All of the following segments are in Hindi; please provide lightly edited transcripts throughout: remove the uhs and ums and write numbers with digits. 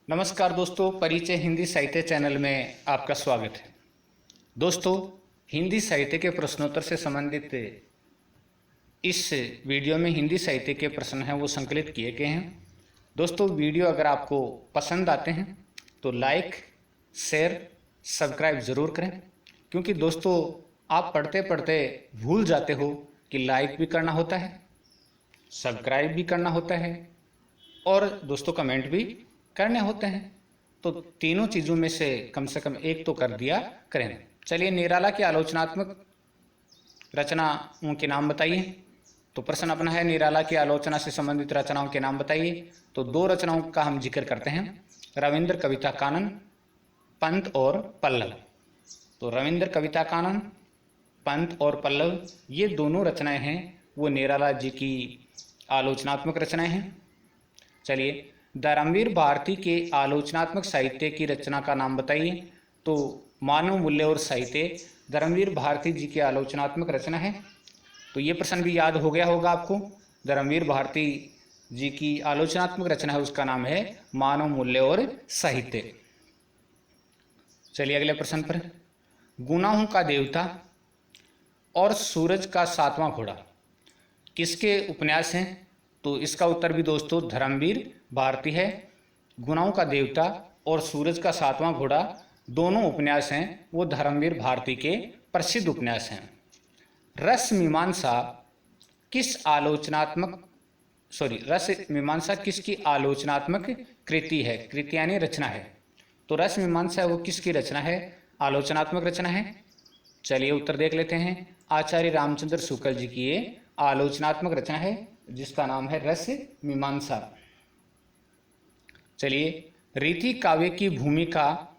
नमस्कार दोस्तों, परिचय हिंदी साहित्य चैनल में आपका स्वागत है। दोस्तों, हिंदी साहित्य के प्रश्नोत्तर से संबंधित इस वीडियो में हिंदी साहित्य के प्रश्न हैं वो संकलित किए गए हैं। दोस्तों, वीडियो अगर आपको पसंद आते हैं तो लाइक, शेयर, सब्सक्राइब ज़रूर करें, क्योंकि दोस्तों आप पढ़ते पढ़ते भूल जाते हो कि लाइक भी करना होता है, सब्सक्राइब भी करना होता है और दोस्तों कमेंट भी करने होते हैं। तो तीनों चीज़ों में से कम एक तो कर दिया करें। चलिए, निराला की आलोचनात्मक रचनाओं के नाम बताइए। तो प्रश्न अपना है, निराला की आलोचना से संबंधित रचनाओं के नाम बताइए। तो दो रचनाओं का हम जिक्र करते हैं, रविंद्र कविता कानन, पंत और पल्लव। तो रविंद्र कविता कानन, पंत और पल्लव, ये दोनों रचनाएं हैं वो निराला जी की आलोचनात्मक रचनाएं हैं। चलिए, धर्मवीर भारती के आलोचनात्मक साहित्य की रचना का नाम बताइए। तो मानव मूल्य और साहित्य धर्मवीर भारती जी की आलोचनात्मक रचना है। तो ये प्रश्न भी याद हो गया होगा आपको। धर्मवीर भारती जी की आलोचनात्मक रचना है, उसका नाम है मानव मूल्य और साहित्य। चलिए अगले प्रश्न पर, गुनाहों का देवता और सूरज का सातवां घोड़ा किसके उपन्यास हैं? तो इसका उत्तर भी दोस्तों धर्मवीर भारती है। गुनाहों का देवता और सूरज का सातवां घोड़ा दोनों उपन्यास हैं वो धर्मवीर भारती के प्रसिद्ध उपन्यास हैं। रस मीमांसा किसकी आलोचनात्मक कृति है? कृति यानी रचना है। तो रस मीमांसा वो किसकी रचना है? आलोचनात्मक रचना है। चलिए उत्तर देख लेते हैं। आचार्य रामचंद्र शुक्ल जी की ये आलोचनात्मक रचना है जिसका नाम है रस मीमांसा। चलिए, रीति काव्य की भूमिका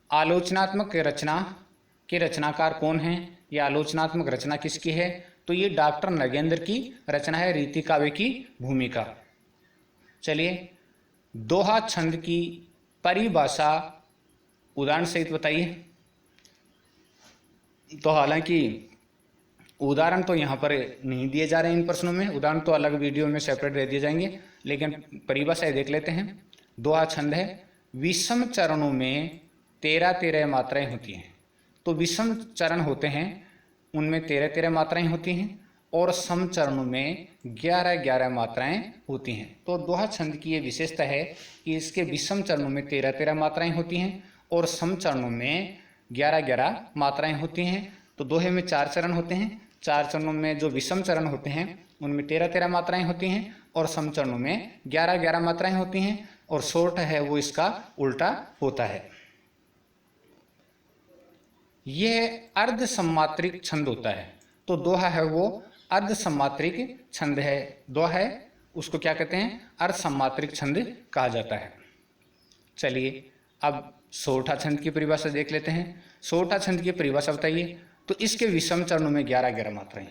आलोचनात्मक रचना के रचनाकार कौन हैं? यह आलोचनात्मक रचना किसकी है? तो ये डॉक्टर नगेंद्र की रचना है, रीति काव्य की भूमिका। चलिए, दोहा छंद की परिभाषा उदाहरण सहित बताइए। तो हालांकि उदाहरण तो यहाँ पर नहीं दिए जा रहे हैं इन प्रश्नों में, उदाहरण तो अलग वीडियो में सेपरेट दे दिए जाएंगे, लेकिन परिभाषा देख लेते हैं। दोहा छंद है, विषम चरणों में 13-13 मात्राएं होती हैं। तो विषम चरण होते हैं उनमें 13-13 मात्राएं होती हैं और सम चरणों में 11-11 मात्राएं होती हैं। तो दोहा छंद की ये विशेषता है कि इसके विषम चरणों में 13-13 मात्राएं होती हैं और सम चरणों में 11-11 मात्राएं होती हैं। तो दोहे में 4 चरण होते हैं, 4 चरणों में जो विषम चरण होते हैं उनमें 13-13 मात्राएं होती हैं और सम चरणों में 11-11 मात्राएं होती हैं और शॉर्ट है वो इसका उल्टा होता है। यह अर्ध सम्मात्रिक छंद होता है। तो दोहा है वो अर्ध सम्मात्रिक छंद है। दोहा है उसको क्या कहते हैं? अर्ध सम्मात्रिक छंद कहा जाता है। चलिए, अब सोरठा छंद की परिभाषा देख लेते हैं। सोरठा छंद की परिभाषा बताइए। तो इसके विषम चरणों में 11-11 मात्राएं।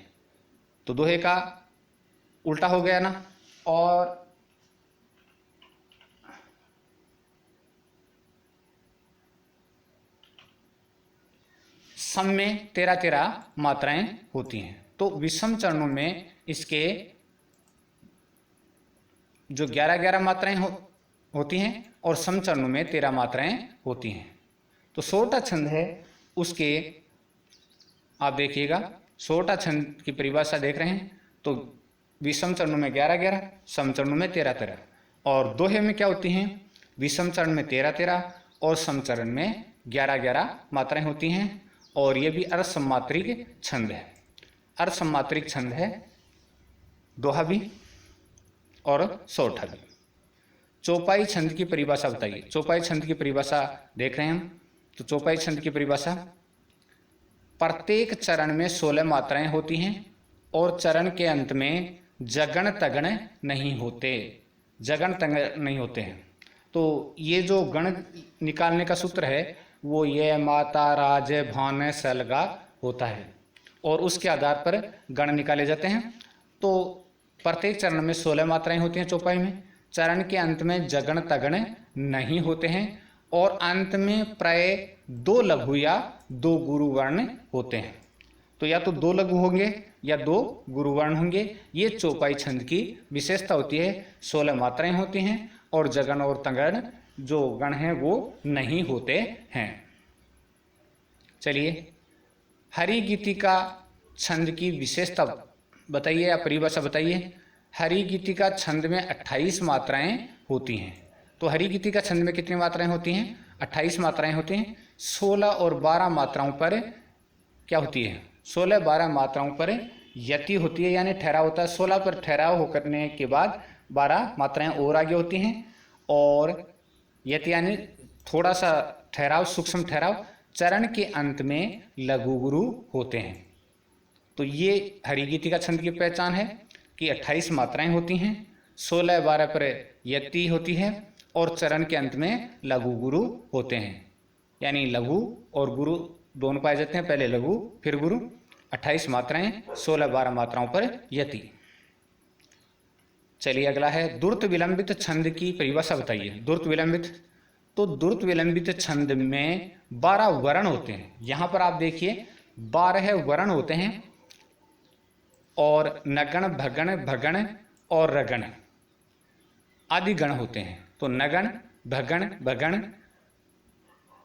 तो दोहे का उल्टा हो गया ना। और सम में 13-13 मात्राएं होती हैं। तो विषम चरणों में इसके जो 11-11 मात्राएं होती हैं और सम चरणों में 13 मात्राएं होती हैं। तो सोरठा छंद है उसके आप देखिएगा, सोरठा छंद की परिभाषा देख रहे हैं। तो विषम चरणों में 11-11, सम चरणों में 13-13 और दोहे में क्या होती हैं? विषम चरण में 13-13 और सम चरण में 11-11 मात्राएं होती हैं और ये भी अर्ध सम्मात्रिक छंद है। अर्ध सम्मात्रिक छंद है दोहा भी और सोरठा भी। चौपाई छंद की परिभाषा बताइए। चौपाई छंद की परिभाषा देख रहे हैं हम। तो चौपाई छंद की परिभाषा, प्रत्येक चरण में 16 मात्राएं होती हैं और चरण के अंत में जगण तगण नहीं होते। जगण तगण नहीं होते हैं। तो ये जो गण निकालने का सूत्र है वो ये माता राज भान सलगा होता है और उसके आधार पर गण निकाले जाते हैं। तो प्रत्येक चरण में 16 मात्राएं होती हैं चौपाई में। चरण के अंत में जगण तगण नहीं होते हैं और अंत में प्राय 2 लघु या 2 गुरु वर्ण होते हैं। तो या तो 2 लघु होंगे या 2 गुरु वर्ण होंगे। ये चौपाई छंद की विशेषता होती है। 16 मात्राएं होती हैं और जगन और तगन जो गण हैं वो नहीं होते हैं। चलिए, हरि गीतिका छंद की विशेषता बताइए या परिभाषा बताइए। हरि गीतिका छंद में 28 मात्राएं होती हैं। तो हरि गीतिका छंद में कितनी मात्राएं होती हैं? 28 मात्राएं होती हैं। 16 और 12 मात्राओं पर क्या होती है? 16-12 मात्राओं पर यति होती है, यानी ठहराव होता है। 16 पर ठहराव होने के बाद 12 मात्राएं और आगे होती हैं, और यति यानी थोड़ा सा ठहराव, सूक्ष्म ठहराव। चरण के अंत में लघु गुरु होते हैं। तो ये हरि गीतिका छंद की पहचान है कि 28 मात्राएं होती हैं, 16-12 पर यति होती है, और चरण के अंत में लघु गुरु होते हैं। यानी लघु और गुरु दोनों पाए जाते हैं, पहले लघु फिर गुरु। 28 मात्राएं, 16-12 मात्राओं पर यति। चलिए अगला है द्रुत विलंबित छंद की परिभाषा बताइए। द्रुत विलंबित, तो द्रुत विलंबित छंद में 12 वर्ण होते हैं। यहां पर आप देखिए 12 वर्ण होते हैं, और नगण, भगण, भगण और रगण आदि गण होते हैं। तो नगण, भगण, भगण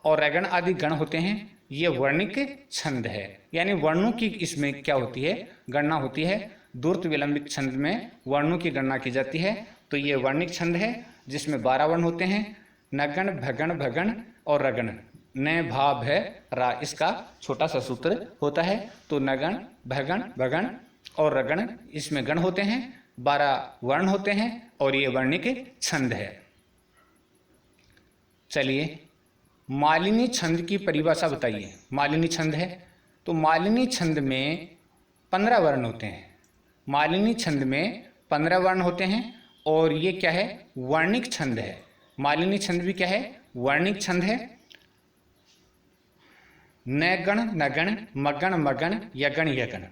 और रगण आदि गण होते हैं। ये वर्णिक छंद है, यानी वर्णों की इसमें क्या होती है? गणना होती है। द्रुत विलंबित छंद में वर्णों की गणना की जाती है। तो ये वर्णिक छंद है जिसमें 12 वर्ण होते हैं। नगण, भगण, भगण और रगण। न भा भै रा इसका छोटा सा सूत्र होता है। तो नगण, भगण, भगण और रगण इसमें गण होते हैं। 12 वर्ण होते हैं, और ये वर्णिक छंद है। चलिए, मालिनी छंद की परिभाषा बताइए। मालिनी छंद है, तो मालिनी छंद में 15 वर्ण होते हैं। मालिनी छंद में 15 वर्ण होते हैं, और ये क्या है? वर्णिक छंद है। मालिनी छंद भी क्या है? वर्णिक छंद है। नगण, नगण, मगण, मगण, यगण, यगण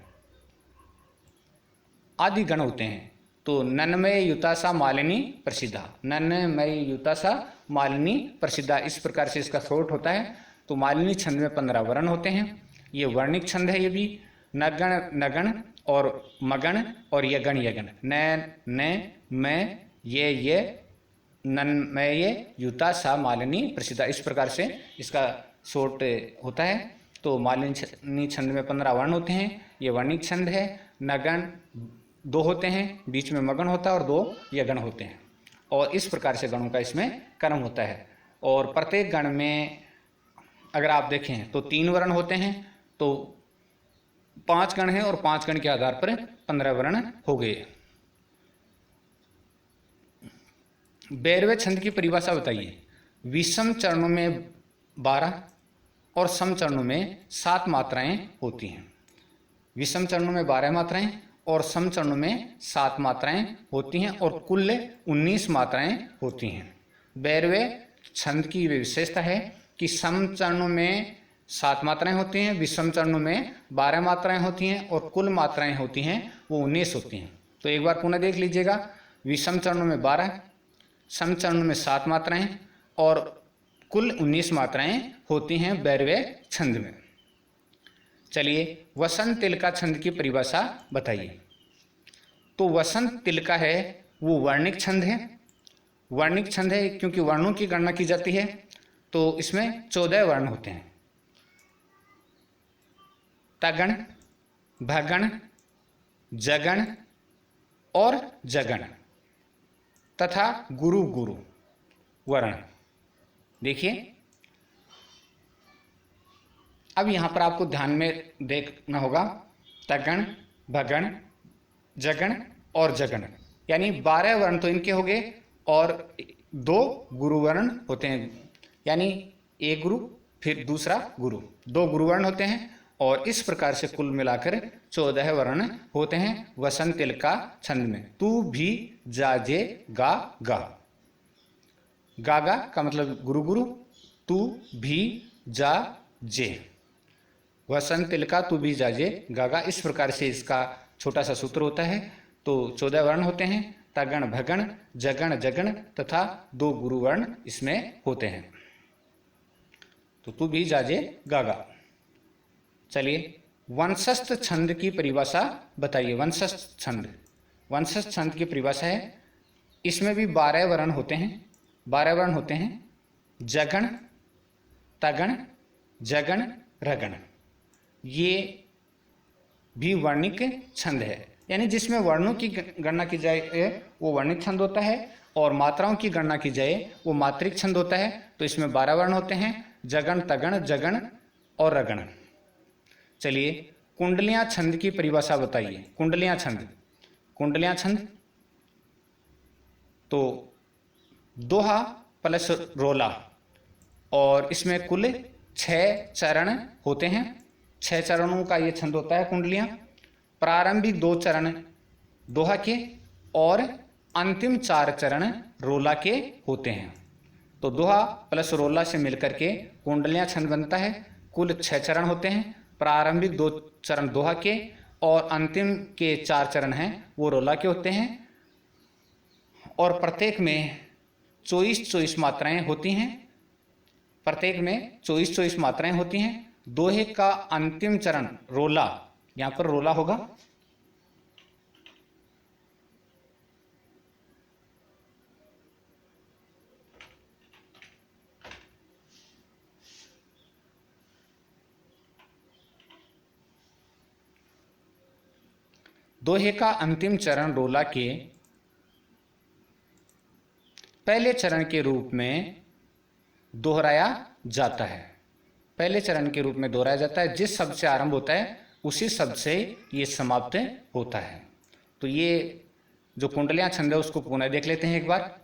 आदि गण होते हैं। तो नन्मय युतासा मालिनी प्रसिद्धा, नन्मय युतासा मालिनी प्रसिद्धा, इस प्रकार से इसका शॉर्ट होता है। तो मालिनी छंद में 15 वर्ण होते हैं। ये वर्णिक छंद है। ये भी नगण, नगण और मगण और यगण, यगण। न मैं ये नन्मय युतासा मालिनी प्रसिद्धा, इस प्रकार से इसका शॉर्ट होता है। तो मालिनी छंद में 15 वर्ण होते हैं। ये वर्णिक छंद है। नगण 2 होते हैं, बीच में मगन होता है, और 2 यगण होते हैं। और इस प्रकार से गणों का इसमें क्रम होता है। और प्रत्येक गण में अगर आप देखें तो 3 वर्ण होते हैं। तो 5 गण हैं, और 5 गण के आधार पर 15 वर्ण हो गए। बैरवे छंद की परिभाषा बताइए। विषम चरणों में 12 और सम चरणों में 7 मात्राएं होती हैं। विषम चरणों में 12 मात्राएं और सम चरणों में 7 मात्राएं होती हैं, और कुल 19 मात्राएं होती हैं। बैरवे छंद की विशेषता है कि सम चरणों में 7 मात्राएं होती हैं, विषम चरणों में 12 मात्राएं होती हैं, और कुल मात्राएं होती हैं वो 19 होती हैं। तो एक बार पुनः देख लीजिएगा। विषम चरणों में 12, सम चरणों में 7 मात्राएं, और कुल 19 मात्राएं होती हैं बैरवे छंद में। चलिए, वसंत तिलका छंद की परिभाषा बताइए। तो वसंत तिलका है वो वर्णिक छंद है। वर्णिक छंद है क्योंकि वर्णों की गणना की जाती है। तो इसमें 14 वर्ण होते हैं। तगण, भगण, जगण और जगण तथा गुरु गुरु वर्ण। देखिए, अब यहाँ पर आपको ध्यान में देखना होगा। तगण, भगण, जगण और जगण, यानी 12 वर्ण तो इनके हो गए, और 2 गुरु वर्ण होते हैं। यानी एक गुरु फिर दूसरा गुरु, 2 गुरु वर्ण होते हैं। और इस प्रकार से कुल मिलाकर 14 वर्ण होते हैं वसंत तिलका छंद में। तू भी जाजे गा गा। गागा का मतलब गुरु गुरु, तू भी जा जे। वसंत तिलका तू भी जाजे गागा, इस प्रकार से इसका छोटा सा सूत्र होता है। तो 14 वर्ण होते हैं। तगण, भगण, जगण, जगण तथा 2 गुरु वर्ण इसमें होते हैं। तो तू भी जाजे गागा। चलिए, वंशस्थ छंद की परिभाषा बताइए। वंशस्थ छंद, वंशस्थ छंद की परिभाषा है, इसमें भी 12 वर्ण होते हैं। 12 वर्ण होते हैं, जगण, तगण, जगण, रगण। ये भी वर्णिक छंद है, यानी जिसमें वर्णों की गणना की जाए वो वर्णिक छंद होता है और मात्राओं की गणना की जाए वो मात्रिक छंद होता है। तो इसमें 12 वर्ण होते हैं, जगण, तगण, जगण और रगण। चलिए कुंडलियां छंद की परिभाषा बताइए। कुंडलियां छंद, कुंडलियां छंद तो दोहा प्लस रोला, और इसमें कुल 6 चरण होते हैं। 6 चरणों का ये छंद होता है कुंडलियां। प्रारंभिक 2 चरण दोहा के और अंतिम 4 चरण रोला के होते हैं। तो दोहा प्लस रोला से मिलकर के कुंडलियां छंद बनता है। कुल 6 चरण होते हैं, प्रारंभिक 2 चरण दोहा के और अंतिम के 4 चरण हैं वो रोला के होते हैं। और प्रत्येक में 24-24 मात्राएं होती हैं। प्रत्येक में 24-24 मात्राएं होती हैं। दोहे का अंतिम चरण रोला, यहां पर रोला होगा। दोहे का अंतिम चरण रोला के पहले चरण के रूप में दोहराया जाता है। पहले चरण के रूप में दोहराया जाता है। जिस शब्द से आरंभ होता है उसी शब्द से ये समाप्त होता है। तो ये जो कुंडलियां छंद है उसको पुनः देख लेते हैं एक बार।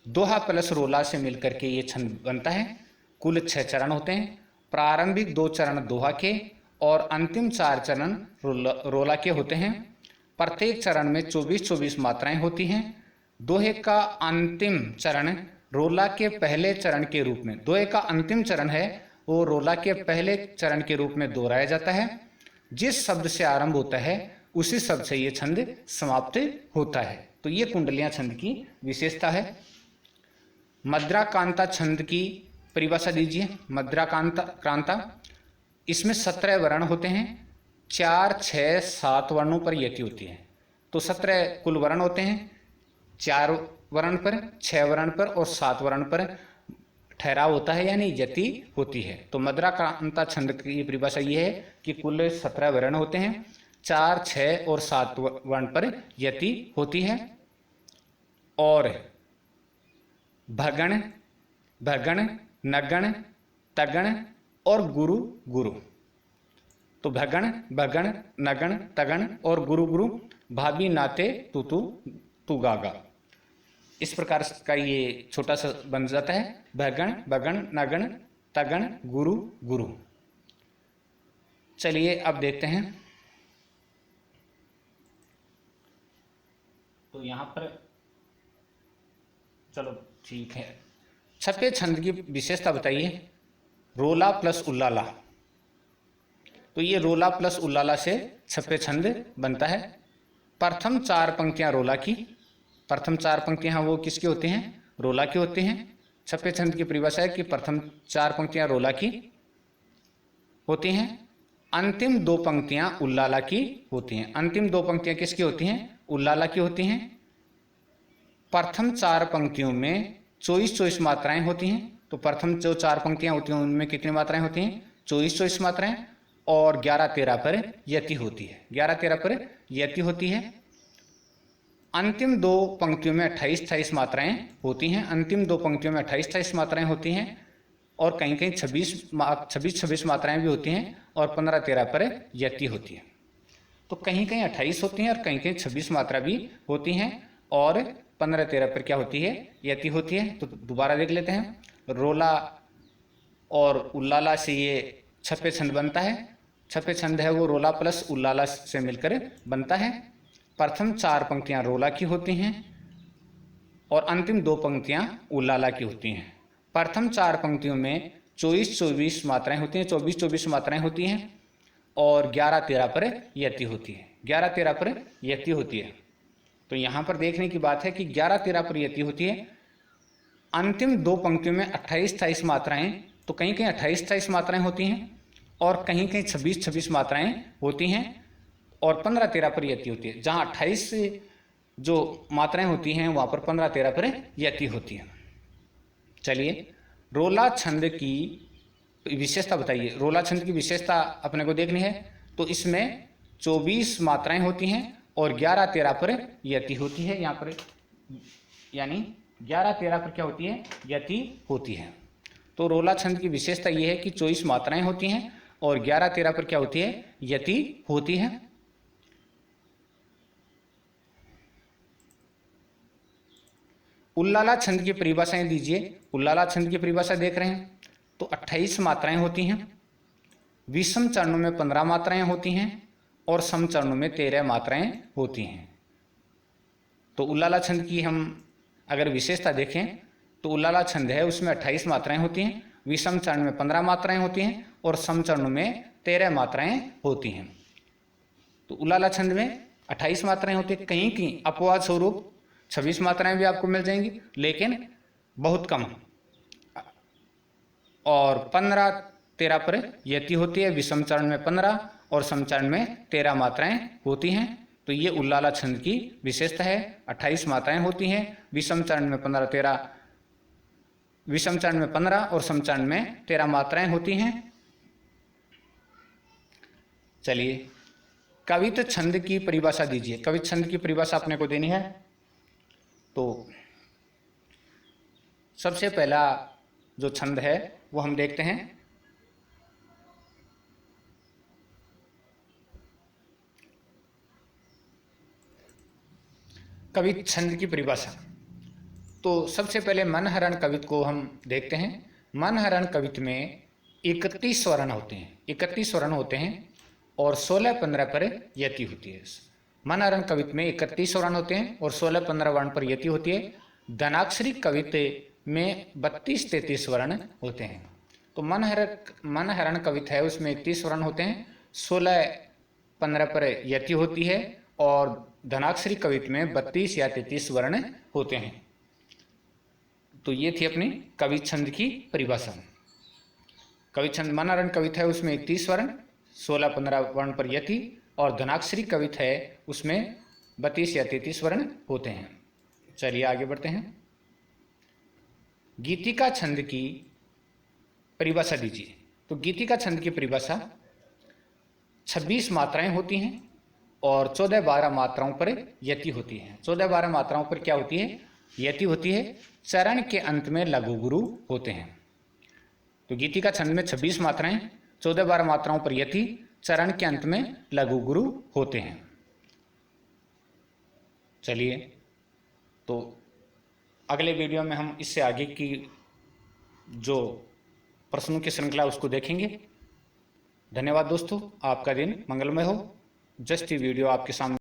दोहा प्लस रोला से मिलकर के ये छंद बनता है। कुल 6 चरण होते हैं, प्रारंभिक 2 चरण दोहा के और अंतिम 4 चरण रोला के होते हैं। प्रत्येक चरण में 24-24 मात्राएं होती हैं। दोहे का अंतिम चरण रोला के पहले चरण के रूप में, दोहे का अंतिम चरण है वो रोला के पहले चरण के रूप में दोहराया जाता है। जिस शब्द से आरंभ होता है उसी शब्द से ये छंद समाप्त होता है। तो ये कुंडलियां छंद की विशेषता है। मद्राकांता छंद की परिभाषा दीजिए। मद्राकांता, इसमें 17 वर्ण होते हैं। 4, 6, 7 वर्णों पर यति होती है। तो 17 कुल वर्ण होते हैं। 4 वर्ण पर, 6 वर्ण पर और 7 वर्ण पर ठहराव होता है, यानी यति होती है। तो मद्राकांता छंद की परिभाषा ये है कि कुल 17 वर्ण होते हैं, 4, 6 और 7 वर्ण पर यति होती है। और भगण, भगण, नगण, तगण और गुरु गुरु। तो भगण, भगण, नगण, तगण और गुरु गुरु, भाभी नाते तू गागा। इस प्रकार का ये छोटा सा बन जाता है। भगण, भगण, नगण, तगण, गुरु गुरु। चलिए अब देखते हैं। तो यहां पर चलो ठीक है। छठे छंद की विशेषता बताइए। रोला प्लस उल्लाला। तो ये रोला प्लस उल्लाला से छठे छंद बनता है। प्रथम 4 पंक्तियां रोला की, प्रथम 4 पंक्तियां वो किसकी होती हैं? रोला की होती हैं। छठे छंद की परिभाषा है कि प्रथम 4 पंक्तियां रोला की होती हैं, अंतिम 2 पंक्तियां उल्लाला की होती हैं। अंतिम 2 पंक्तियां किसकी होती हैं? उल्लाला की होती हैं। प्रथम 4 पंक्तियों में 24-24 मात्राएं होती हैं। तो प्रथम जो 4 पंक्तियां होती हैं उनमें कितनी मात्राएं होती हैं? 24-24 मात्राएं। और 11-13 पर यति होती है। 11-13 पर यति होती है। अंतिम 2 पंक्तियों में 28-28 मात्राएं होती हैं। अंतिम 2 पंक्तियों में 28-28 मात्राएं होती हैं और कहीं कहीं 26-26 मात्राएं भी होती हैं और 15-13 पर यति होती है। तो कहीं कहीं 28 होती हैं और कहीं कहीं 26 मात्रा भी होती हैं और 15-13 पर क्या होती है? यति होती है। तो दोबारा देख लेते हैं। रोला और उल्लाला से ये छठे छंद बनता है। छठे छंद है वो रोला प्लस उल्लाला से मिलकर बनता है। प्रथम 4 पंक्तियां रोला की होती हैं और अंतिम 2 पंक्तियां उल्लाला की होती हैं। प्रथम 4 पंक्तियों में 24-24 मात्राएं होती हैं, 24-24 मात्राएं होती हैं और 11-13 पर यति होती है। 11-13 पर यति होती है। तो यहाँ पर देखने की बात है कि 11-13 पर यति होती है। अंतिम 2 पंक्तियों में 28-28 मात्राएं, तो कहीं कहीं 28-28 मात्राएं होती हैं और कहीं कहीं 26-26 मात्राएं होती हैं और 15-13 पर यति होती है। जहाँ 28 जो मात्राएं होती हैं वहाँ पर 15-13 पर यति होती है। चलिए रोला छंद की विशेषता बताइए। रोला छंद की विशेषता अपने को देखनी है, तो इसमें 24 मात्राएं होती हैं और 11-13 पर यति होती है। यहाँ पर यानी 11-13 पर क्या होती है, यति होती है। तो रोला छंद की विशेषता यह है कि 24 मात्राएं होती हैं और 11-13 पर क्या होती है, यति होती है। उल्लाला छंद की परिभाषाएं दीजिए। उल्लाला छंद की परिभाषा देख रहे हैं तो 28 मात्राएं होती हैं, विषम चरणों में 15 मात्राएं होती हैं और सम चरणों में 13 मात्राएं होती हैं। तो उल्लाला छंद की हम अगर विशेषता देखें तो उल्लाला छंद है उसमें 28 मात्राएं होती हैं, विषम चरण में 15 मात्राएं होती हैं और सम चरणों में 13 मात्राएं होती हैं। तो उल्लाला छंद में 28 मात्राएं होती हैं, कहीं कहीं अपवाद स्वरूप 26 मात्राएं भी आपको मिल जाएंगी, लेकिन बहुत कम। और 15-13 पर यति होती है, विषम चरण में 15 और सम चरण में 13 मात्राएं होती हैं। तो ये उल्लाला छंद की विशेषता है। 28 मात्राएं होती हैं, विषम चरण में 15-13, विषम चरण में 15 और सम चरण में 13 मात्राएं होती हैं। चलिए कवित्त छंद की परिभाषा दीजिए। कवित्त छंद की परिभाषा अपने को देनी है। तो सबसे पहला जो छंद है वो हम देखते हैं। कवित्त छंद की परिभाषा। तो सबसे पहले मनहरण कवित्त को हम देखते हैं। मनहरण कवित्त में 31 स्वरण होते हैं, 31 स्वरण होते हैं और 16-15 पर यति होती है। मनहरण कवित्त में 31 स्वरण होते हैं और 16-15 वर्ण पर यति होती है। धनाक्षरी कवित्त में 32-33 स्वर्ण होते हैं। तो मनहरण कवित्त है उसमें 31 स्वर्ण होते हैं, 16-15 पर यति होती है और धनाक्षरी कवित्त में 32 या 33 वर्ण होते हैं। तो ये थी अपनी कवित्त छंद की परिभाषा। कवित्त छंद मनहरण कवित्त है उसमें 31 वर्ण, 16-15 वर्ण पर यति और धनाक्षरी कवित्त है उसमें 32 या 33 वर्ण होते हैं। चलिए आगे बढ़ते हैं। गीतिका छंद की परिभाषा दीजिए। तो गीतिका छंद की परिभाषा 26 मात्राएं होती हैं और 14-12 मात्राओं पर यति होती है। 14-12 मात्राओं पर क्या होती है, यति होती है। चरण के अंत में लघु गुरु होते हैं। तो गीतिका छंद में 26 मात्राएं, 14-12 मात्राओं पर यति, चरण के अंत में लघु गुरु होते हैं। चलिए तो अगले वीडियो में हम इससे आगे की जो प्रश्नों की श्रृंखला उसको देखेंगे। धन्यवाद दोस्तों, आपका दिन मंगलमय हो। जस्ट ये वीडियो आपके सामने